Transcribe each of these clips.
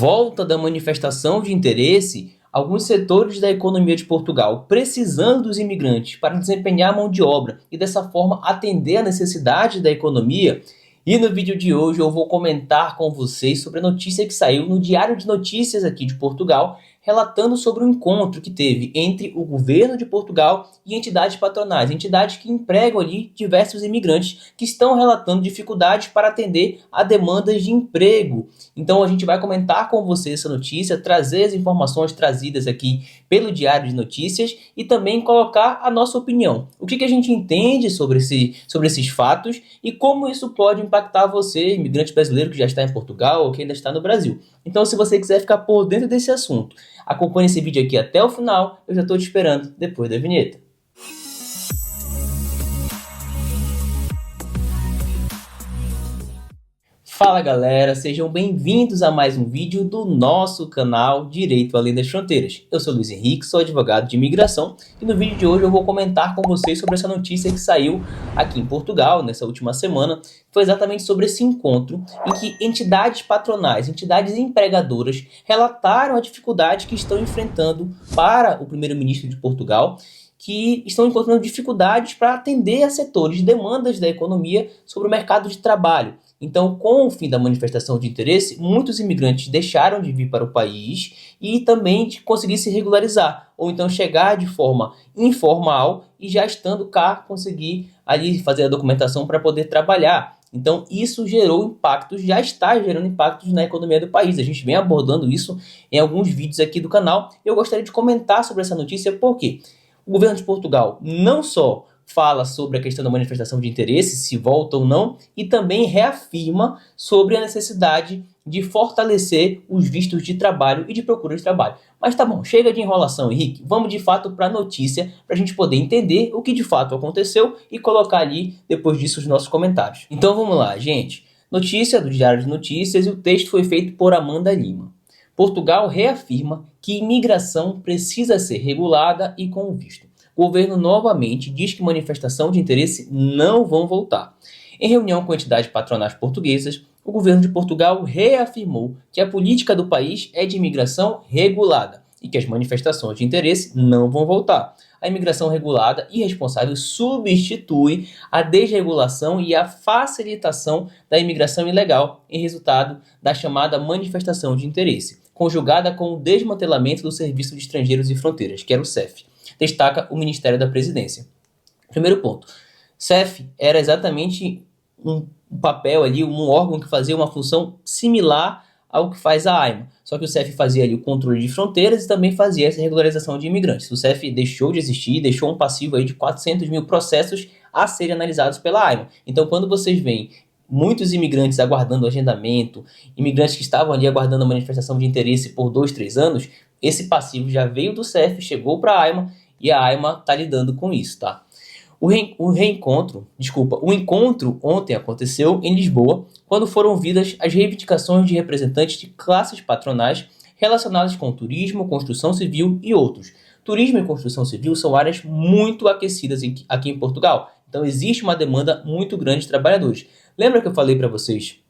volta da manifestação de interesse, alguns setores da economia de Portugal precisando dos imigrantes para desempenhar a mão de obra e dessa forma atender a necessidade da economia. E no vídeo de hoje eu vou comentar com vocês sobre a notícia que saiu no Diário de Notícias aqui de Portugal, relatando sobre o encontro que teve entre o governo de Portugal e entidades patronais, entidades que empregam ali diversos imigrantes que estão relatando dificuldades para atender a demandas de emprego. Então a gente vai comentar com vocês essa notícia, trazer as informações trazidas aqui pelo Diário de Notícias e também colocar a nossa opinião. O que a gente entende sobre esses fatos e como isso pode impactar você, imigrante brasileiro que já está em Portugal ou que ainda está no Brasil. Então, se você quiser ficar por dentro desse assunto, acompanhe esse vídeo aqui até o final, eu já estou te esperando depois da vinheta. Fala galera, sejam bem-vindos a mais um vídeo do nosso canal Direito Além das Fronteiras. Eu sou Luiz Henrique, sou advogado de imigração e no vídeo de hoje eu vou comentar com vocês sobre essa notícia que saiu aqui em Portugal nessa última semana. Foi exatamente sobre esse encontro em que entidades patronais, entidades empregadoras relataram a dificuldade que estão enfrentando para o primeiro-ministro de Portugal, que estão encontrando dificuldades para atender a setores de demandas da economia sobre o mercado de trabalho. Então, com o fim da manifestação de interesse, muitos imigrantes deixaram de vir para o país e também de conseguir se regularizar, ou então chegar de forma informal e já estando cá, conseguir ali fazer a documentação para poder trabalhar. Então, isso gerou impactos, já está gerando impactos na economia do país. A gente vem abordando isso em alguns vídeos aqui do canal. Eu gostaria de comentar sobre essa notícia porque o governo de Portugal não só fala sobre a questão da manifestação de interesse, se volta ou não, e também reafirma sobre a necessidade de fortalecer os vistos de trabalho e de procura de trabalho. Mas tá bom, chega de enrolação, Henrique. Vamos de fato para a notícia, para a gente poder entender o que de fato aconteceu e colocar ali, depois disso, os nossos comentários. Então vamos lá, gente. Notícia do Diário de Notícias e o texto foi feito por Amanda Lima. Portugal reafirma que imigração precisa ser regulada e com visto. O governo novamente diz que manifestação de interesse não vão voltar. Em reunião com entidades patronais portuguesas, o governo de Portugal reafirmou que a política do país é de imigração regulada e que as manifestações de interesse não vão voltar. A imigração regulada e responsável substitui a desregulação e a facilitação da imigração ilegal em resultado da chamada manifestação de interesse, conjugada com o desmantelamento do Serviço de Estrangeiros e Fronteiras, que era o SEF. Destaca o Ministério da Presidência. Primeiro ponto, SEF era exatamente um papel ali, um órgão que fazia uma função similar ao que faz a AIMA, só que o SEF fazia ali o controle de fronteiras e também fazia essa regularização de imigrantes. O SEF deixou de existir, deixou um passivo aí de 400 mil processos a serem analisados pela AIMA. Então, quando vocês veem muitos imigrantes aguardando agendamento, imigrantes que estavam ali aguardando a manifestação de interesse por 2, 3 anos, esse passivo já veio do SEF, chegou para a AIMA e a AIMA está lidando com isso, tá? O encontro ontem aconteceu em Lisboa, quando foram ouvidas as reivindicações de representantes de classes patronais relacionadas com turismo, construção civil e outros. Turismo e construção civil são áreas muito aquecidas aqui em Portugal, então existe uma demanda muito grande de trabalhadores. Lembra que eu falei para vocês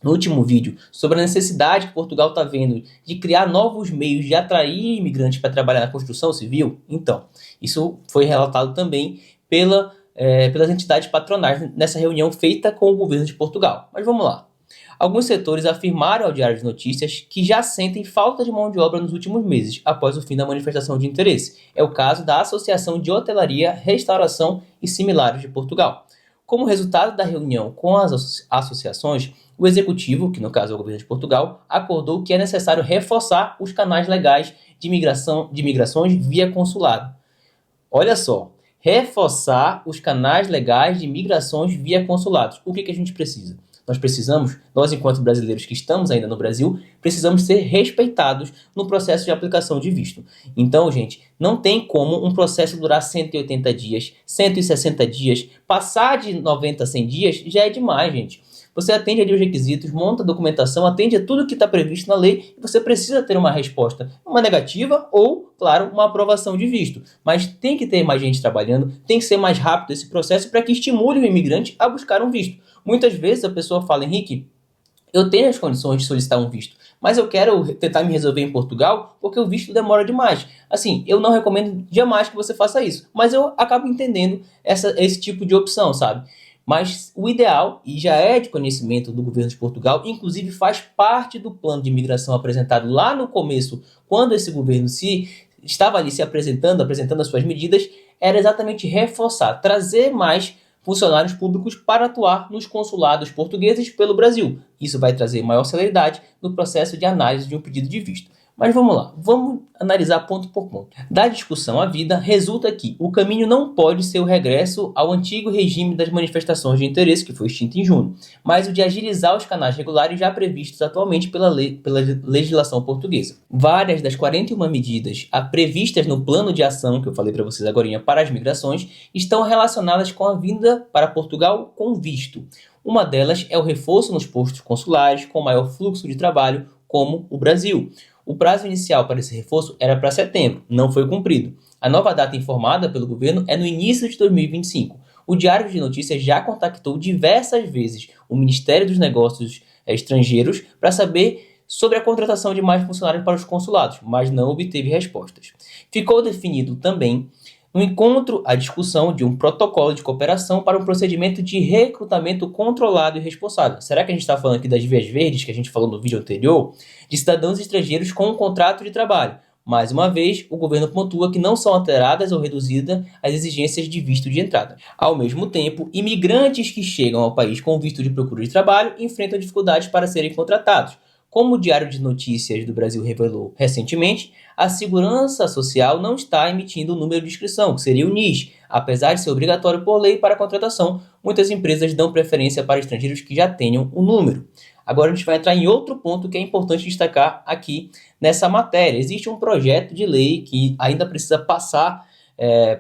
no último vídeo sobre a necessidade que Portugal está vendo de criar novos meios de atrair imigrantes para trabalhar na construção civil? Então, isso foi relatado também pelas entidades patronais nessa reunião feita com o governo de Portugal. Mas vamos lá. Alguns setores afirmaram ao Diário de Notícias que já sentem falta de mão de obra nos últimos meses, após o fim da manifestação de interesse. É o caso da Associação de Hotelaria, Restauração e Similares de Portugal. Como resultado da reunião com as associações, o executivo, que no caso é o governo de Portugal, acordou que é necessário reforçar os canais legais de imigrações via consulado. Olha só, reforçar os canais legais de imigrações via consulados. O que a gente precisa? Nós enquanto brasileiros que estamos ainda no Brasil, precisamos ser respeitados no processo de aplicação de visto. Então, gente, não tem como um processo durar 180 dias, 160 dias, passar de 90 a 100 dias já é demais, gente. Você atende ali os requisitos, monta a documentação, atende a tudo que está previsto na lei e você precisa ter uma resposta, uma negativa ou, claro, uma aprovação de visto. Mas tem que ter mais gente trabalhando, tem que ser mais rápido esse processo para que estimule o imigrante a buscar um visto. Muitas vezes a pessoa fala, Henrique, eu tenho as condições de solicitar um visto, mas eu quero tentar me resolver em Portugal porque o visto demora demais. Assim, eu não recomendo jamais que você faça isso, mas eu acabo entendendo esse tipo de opção, sabe? Mas o ideal, e já é de conhecimento do governo de Portugal, inclusive faz parte do plano de imigração apresentado lá no começo, quando esse governo estava ali se apresentando as suas medidas, era exatamente reforçar, trazer mais funcionários públicos para atuar nos consulados portugueses pelo Brasil. Isso vai trazer maior celeridade no processo de análise de um pedido de visto. Mas vamos lá, vamos analisar ponto por ponto. Da discussão à vida, resulta que o caminho não pode ser o regresso ao antigo regime das manifestações de interesse, que foi extinto em junho, mas o de agilizar os canais regulares já previstos atualmente pela legislação portuguesa. Várias das 41 medidas previstas no plano de ação, que eu falei para vocês agora para as migrações, estão relacionadas com a vinda para Portugal com visto. Uma delas é o reforço nos postos consulares com maior fluxo de trabalho, como o Brasil. O prazo inicial para esse reforço era para setembro, não foi cumprido. A nova data informada pelo governo é no início de 2025. O Diário de Notícias já contactou diversas vezes o Ministério dos Negócios Estrangeiros para saber sobre a contratação de mais funcionários para os consulados, mas não obteve respostas. Ficou definido também no encontro a discussão de um protocolo de cooperação para um procedimento de recrutamento controlado e responsável. Será que a gente está falando aqui das vias verdes, que a gente falou no vídeo anterior? De cidadãos estrangeiros com um contrato de trabalho. Mais uma vez, o governo pontua que não são alteradas ou reduzidas as exigências de visto de entrada. Ao mesmo tempo, imigrantes que chegam ao país com visto de procura de trabalho enfrentam dificuldades para serem contratados. Como o Diário de Notícias do Brasil revelou recentemente, a Segurança Social não está emitindo o número de inscrição, que seria o NIS. Apesar de ser obrigatório por lei para a contratação, muitas empresas dão preferência para estrangeiros que já tenham o número. Agora a gente vai entrar em outro ponto que é importante destacar aqui nessa matéria. Existe um projeto de lei que ainda precisa passar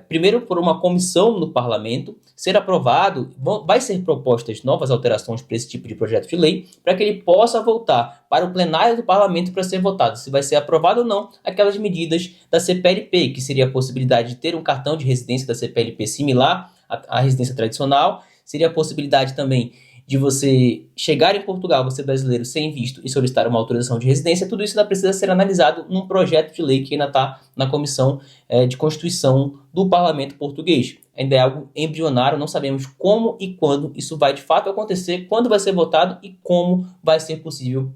primeiro por uma comissão no parlamento, ser aprovado, vai ser propostas novas alterações para esse tipo de projeto de lei, para que ele possa voltar para o plenário do parlamento para ser votado, se vai ser aprovado ou não aquelas medidas da CPLP, que seria a possibilidade de ter um cartão de residência da CPLP similar à residência tradicional, seria a possibilidade também de você chegar em Portugal, você brasileiro, sem visto e solicitar uma autorização de residência. Tudo isso ainda precisa ser analisado num projeto de lei que ainda está na Comissão de Constituição do Parlamento Português. Ainda é algo embrionário, não sabemos como e quando isso vai de fato acontecer, quando vai ser votado e como vai ser possível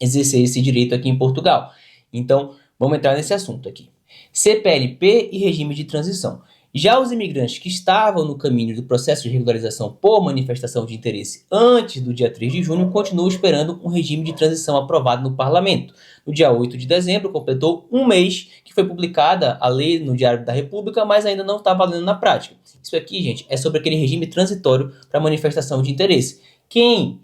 exercer esse direito aqui em Portugal. Então, vamos entrar nesse assunto aqui. CPLP e regime de transição. Já os imigrantes que estavam no caminho do processo de regularização por manifestação de interesse antes do dia 3 de junho continuam esperando um regime de transição aprovado no Parlamento. No dia 8 de dezembro, completou um mês que foi publicada a lei no Diário da República, mas ainda não está valendo na prática. Isso aqui, gente, é sobre aquele regime transitório para manifestação de interesse. Quem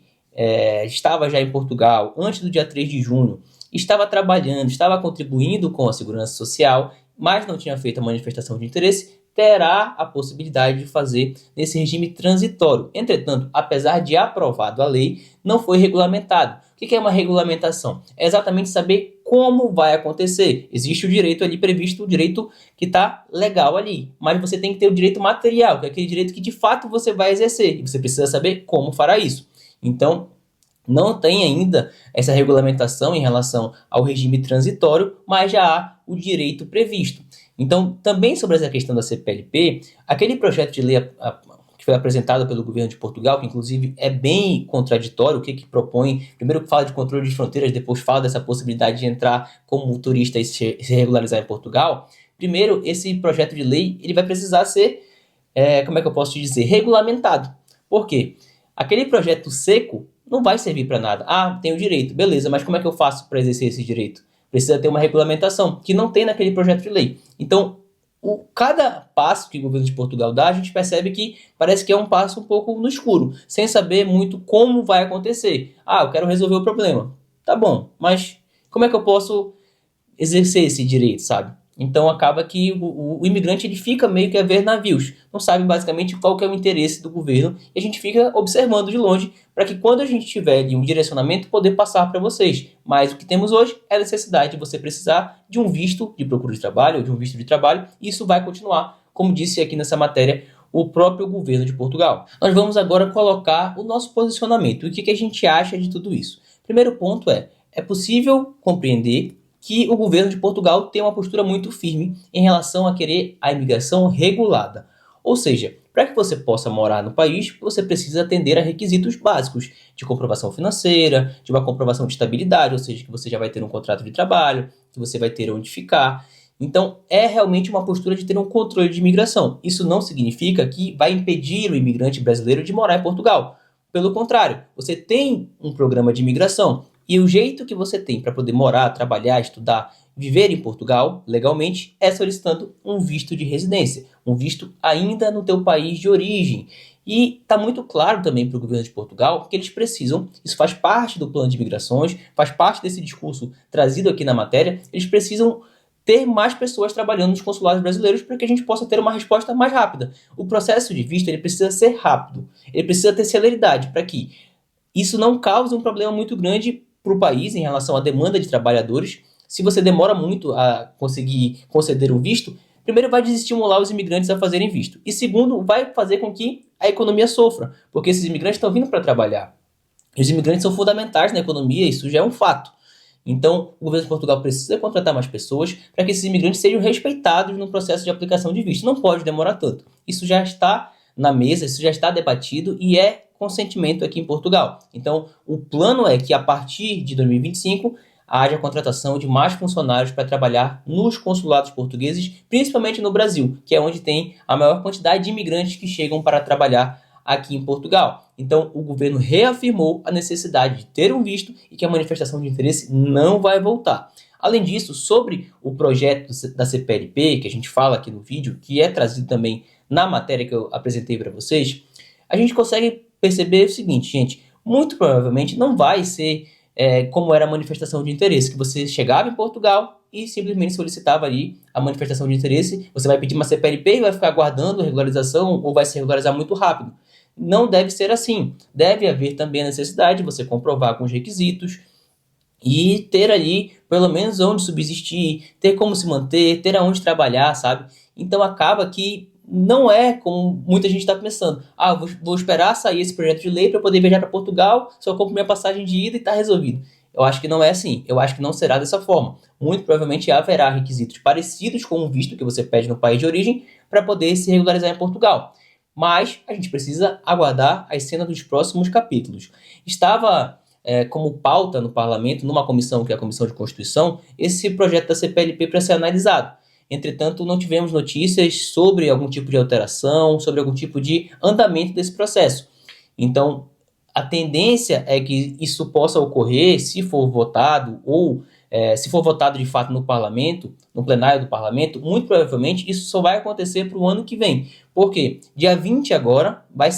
estava já em Portugal antes do dia 3 de junho, estava trabalhando, estava contribuindo com a Segurança Social, mas não tinha feito a manifestação de interesse, terá a possibilidade de fazer nesse regime transitório. Entretanto, apesar de aprovado a lei, não foi regulamentado. O que é uma regulamentação? É exatamente saber como vai acontecer. Existe o direito ali previsto, o direito que está legal ali, mas você tem que ter o direito material, que é aquele direito que de fato você vai exercer, e você precisa saber como fará isso. Então, não tem ainda essa regulamentação em relação ao regime transitório, mas já há o direito previsto. Então, também sobre essa questão da CPLP, aquele projeto de lei que foi apresentado pelo governo de Portugal, que inclusive é bem contraditório, o que propõe, primeiro fala de controle de fronteiras, depois fala dessa possibilidade de entrar como turista e se regularizar em Portugal. Primeiro, esse projeto de lei ele vai precisar ser, como é que eu posso te dizer, regulamentado. Por quê? Aquele projeto seco não vai servir para nada. Ah, tenho direito, beleza, mas como é que eu faço para exercer esse direito? Precisa ter uma regulamentação, que não tem naquele projeto de lei. Então, cada passo que o governo de Portugal dá, a gente percebe que parece que é um passo um pouco no escuro, sem saber muito como vai acontecer. Ah, eu quero resolver o problema. Tá bom, mas como é que eu posso exercer esse direito, sabe? Então acaba que o imigrante ele fica meio que a ver navios, não sabe basicamente qual que é o interesse do governo e a gente fica observando de longe para que quando a gente tiver ali um direcionamento poder passar para vocês. Mas o que temos hoje é a necessidade de você precisar de um visto de procura de trabalho ou de um visto de trabalho e isso vai continuar, como disse aqui nessa matéria o próprio governo de Portugal. Nós vamos agora colocar o nosso posicionamento, o que a gente acha de tudo isso. Primeiro ponto é possível compreender que o governo de Portugal tem uma postura muito firme em relação a querer a imigração regulada. Ou seja, para que você possa morar no país, você precisa atender a requisitos básicos de comprovação financeira, de uma comprovação de estabilidade, ou seja, que você já vai ter um contrato de trabalho, que você vai ter onde ficar. Então, é realmente uma postura de ter um controle de imigração. Isso não significa que vai impedir o imigrante brasileiro de morar em Portugal. Pelo contrário, você tem um programa de imigração e o jeito que você tem para poder morar, trabalhar, estudar, viver em Portugal legalmente é solicitando um visto de residência, um visto ainda no teu país de origem. E está muito claro também para o governo de Portugal que eles precisam, isso faz parte do plano de imigrações, faz parte desse discurso trazido aqui na matéria, eles precisam ter mais pessoas trabalhando nos consulados brasileiros para que a gente possa ter uma resposta mais rápida. O processo de visto ele precisa ser rápido, ele precisa ter celeridade para que isso não cause um problema muito grande para o país em relação à demanda de trabalhadores. Se você demora muito a conseguir conceder um visto, primeiro vai desestimular os imigrantes a fazerem visto. E segundo, vai fazer com que a economia sofra, porque esses imigrantes estão vindo para trabalhar. E os imigrantes são fundamentais na economia, isso já é um fato. Então, o governo de Portugal precisa contratar mais pessoas para que esses imigrantes sejam respeitados no processo de aplicação de visto. Não pode demorar tanto. Isso já está na mesa, isso já está debatido e é consentimento aqui em Portugal. Então, o plano é que a partir de 2025 haja a contratação de mais funcionários para trabalhar nos consulados portugueses, principalmente no Brasil, que é onde tem a maior quantidade de imigrantes que chegam para trabalhar aqui em Portugal. Então, o governo reafirmou a necessidade de ter um visto e que a manifestação de interesse não vai voltar. Além disso, sobre o projeto da CPLP, que a gente fala aqui no vídeo, que é trazido também na matéria que eu apresentei para vocês, a gente consegue perceber o seguinte, gente, muito provavelmente não vai ser como era a manifestação de interesse, que você chegava em Portugal e simplesmente solicitava ali a manifestação de interesse, você vai pedir uma CPLP e vai ficar aguardando a regularização ou vai se regularizar muito rápido. Não deve ser assim. Deve haver também a necessidade de você comprovar alguns requisitos e ter ali pelo menos onde subsistir, ter como se manter, ter aonde trabalhar, sabe? Então acaba que não é como muita gente está pensando. Ah, vou esperar sair esse projeto de lei para poder viajar para Portugal, só compro minha passagem de ida e está resolvido. Eu acho que não é assim. Eu acho que não será dessa forma. Muito provavelmente haverá requisitos parecidos com o visto que você pede no país de origem para poder se regularizar em Portugal. Mas a gente precisa aguardar as cenas dos próximos capítulos. Estava como pauta no parlamento, numa comissão que é a Comissão de Constituição, esse projeto da CPLP para ser analisado. Entretanto, não tivemos notícias sobre algum tipo de alteração, sobre algum tipo de andamento desse processo. Então, a tendência é que isso possa ocorrer se for votado ou se for votado de fato no parlamento, no plenário do parlamento, muito provavelmente isso só vai acontecer para o ano que vem. Por quê? Dia 20 agora vai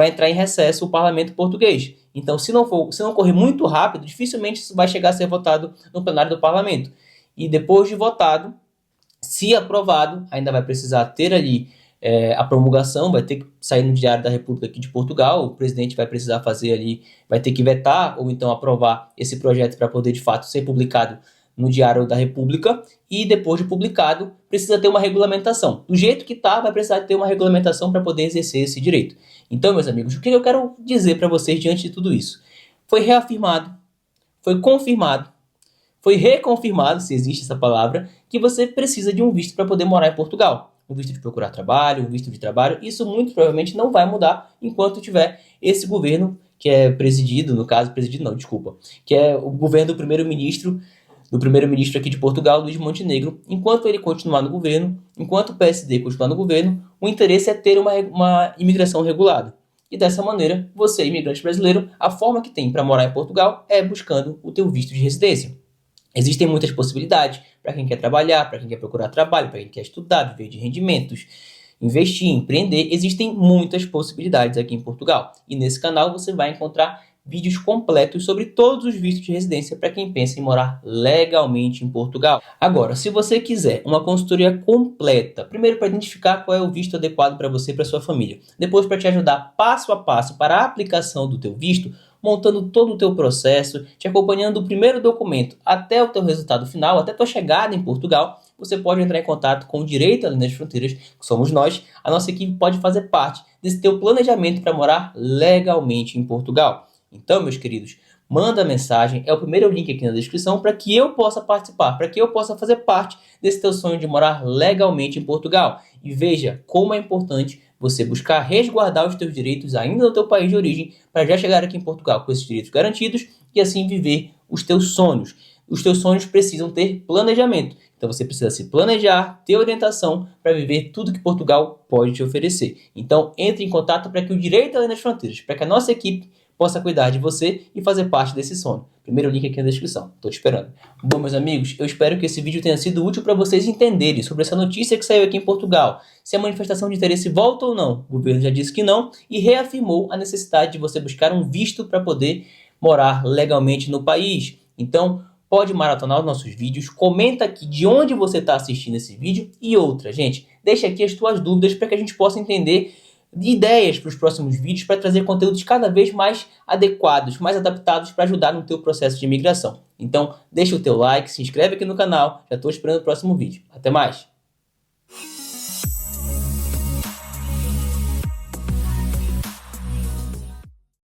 entrar em recesso o parlamento português. Então, se não correr muito rápido, dificilmente isso vai chegar a ser votado no plenário do parlamento. E depois de votado, se aprovado, ainda vai precisar ter ali a promulgação, vai ter que sair no Diário da República aqui de Portugal, o presidente vai precisar fazer ali, vai ter que vetar ou então aprovar esse projeto para poder de fato ser publicado no Diário da República e depois de publicado precisa ter uma regulamentação. Do jeito que está, vai precisar ter uma regulamentação para poder exercer esse direito. Então, meus amigos, o que eu quero dizer para vocês diante de tudo isso? Foi reafirmado, foi confirmado, foi reconfirmado, se existe essa palavra, que você precisa de um visto para poder morar em Portugal. Um visto de procurar trabalho, um visto de trabalho. Isso muito provavelmente não vai mudar enquanto tiver esse governo que é presidido, no caso, que é o governo do primeiro-ministro aqui de Portugal, Luís Montenegro. Enquanto ele continuar no governo, enquanto o PSD continuar no governo, o interesse é ter uma imigração regulada. E dessa maneira, você, imigrante brasileiro, a forma que tem para morar em Portugal é buscando o teu visto de residência. Existem muitas possibilidades para quem quer trabalhar, para quem quer procurar trabalho, para quem quer estudar, viver de rendimentos, investir, empreender. Existem muitas possibilidades aqui em Portugal. E nesse canal você vai encontrar vídeos completos sobre todos os vistos de residência para quem pensa em morar legalmente em Portugal. Agora, se você quiser uma consultoria completa, primeiro para identificar qual é o visto adequado para você e para sua família, depois para te ajudar passo a passo para a aplicação do teu visto, montando todo o teu processo, te acompanhando do primeiro documento até o teu resultado final, até a tua chegada em Portugal, você pode entrar em contato com o Direito Além das Fronteiras, que somos nós. A nossa equipe pode fazer parte desse teu planejamento para morar legalmente em Portugal. Então, meus queridos, manda mensagem, é o primeiro link aqui na descrição para que eu possa participar, para que eu possa fazer parte desse teu sonho de morar legalmente em Portugal. E veja como é importante você buscar resguardar os teus direitos ainda no teu país de origem para já chegar aqui em Portugal com esses direitos garantidos e assim viver os teus sonhos. Os teus sonhos precisam ter planejamento. Então você precisa se planejar, ter orientação para viver tudo que Portugal pode te oferecer. Então entre em contato para que o Direito Além das Fronteiras, para que a nossa equipe possa cuidar de você e fazer parte desse sonho. Primeiro link aqui na descrição. Estou te esperando. Bom, meus amigos, eu espero que esse vídeo tenha sido útil para vocês entenderem sobre essa notícia que saiu aqui em Portugal. Se a manifestação de interesse volta ou não. O governo já disse que não e reafirmou a necessidade de você buscar um visto para poder morar legalmente no país. Então, pode maratonar os nossos vídeos, comenta aqui de onde você está assistindo esse vídeo e outra, gente, deixa aqui as tuas dúvidas para que a gente possa entender ideias para os próximos vídeos para trazer conteúdos cada vez mais adequados, mais adaptados para ajudar no teu processo de imigração. Então, deixa o teu like, se inscreve aqui no canal, já estou esperando o próximo vídeo. Até mais!